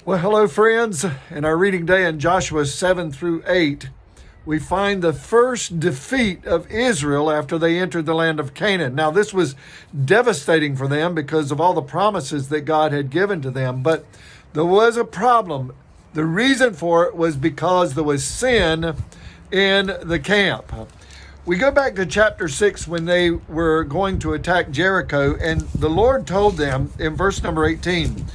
Well, hello, friends. In our reading day in Joshua 7 through 8, we find the first defeat of Israel after they entered the land of Canaan. Now, this was devastating for them because of all the promises that God had given to them, but there was a problem. The reason for it was because there was sin in the camp. We go back to chapter 6 when they were going to attack Jericho, and the Lord told them in verse number 18,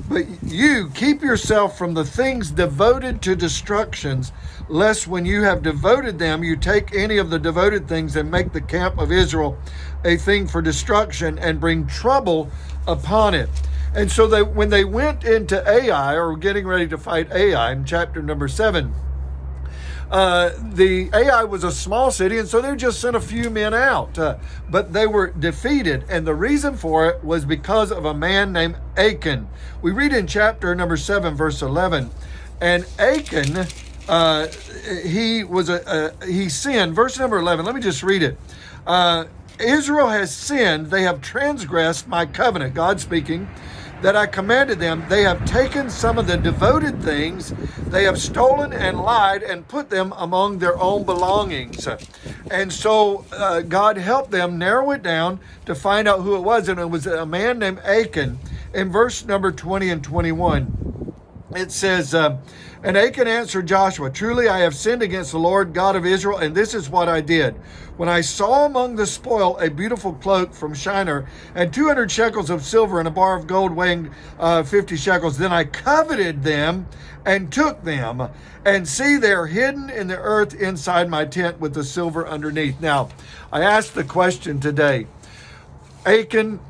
"But you keep yourself from the things devoted to destructions, lest when you have devoted them, you take any of the devoted things and make the camp of Israel a thing for destruction and bring trouble upon it." And so when they went into Ai, or getting ready to fight Ai in chapter number 7, the Ai was a small city, and so they just sent a few men out. But they were defeated, and the reason for it was because of a man named Achan. We read in chapter number 7, verse 11, and Achan, he sinned. Verse number 11, let me just read it. Israel has sinned, they have transgressed my covenant, God speaking, that I commanded them. They have taken some of the devoted things, they have stolen and lied and put them among their own belongings. And so God helped them narrow it down to find out who it was, and it was a man named Achan. In verse number 20 and 21, it says, and Achan answered Joshua, "Truly I have sinned against the Lord God of Israel, and this is what I did. When I saw among the spoil a beautiful cloak from Shinar, and 200 shekels of silver, and a bar of gold weighing 50 shekels, then I coveted them and took them. And see, they're hidden in the earth inside my tent with the silver underneath." Now, I asked the question today, Achan,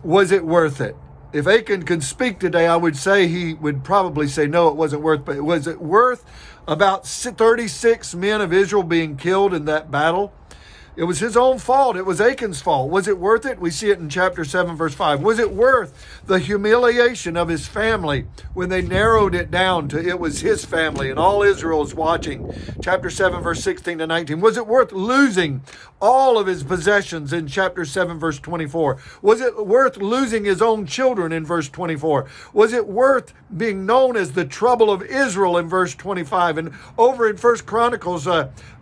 was it worth it? If Achan could speak today, I would say he would probably say, no, it wasn't worth, but was it worth about 36 men of Israel being killed in that battle? It was his own fault. It was Achan's fault. Was it worth it? We see it in chapter 7, verse 5. Was it worth the humiliation of his family when they narrowed it down to it was his family and all Israel is watching? Chapter 7, verse 16 to 19. Was it worth losing all of his possessions in chapter 7, verse 24? Was it worth losing his own children in verse 24? Was it worth being known as the trouble of Israel in verse 25? And over in 1 Chronicles,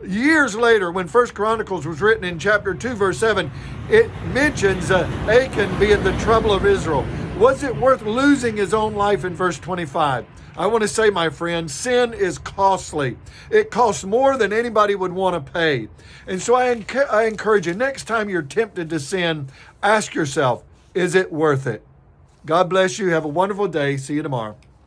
years later, when 1 Chronicles was written in chapter 2, verse 7, it mentions Achan being the trouble of Israel. Was it worth losing his own life in verse 25? I want to say, my friend, sin is costly. It costs more than anybody would want to pay. And so I encourage you, next time you're tempted to sin, ask yourself, is it worth it? God bless you. Have a wonderful day. See you tomorrow.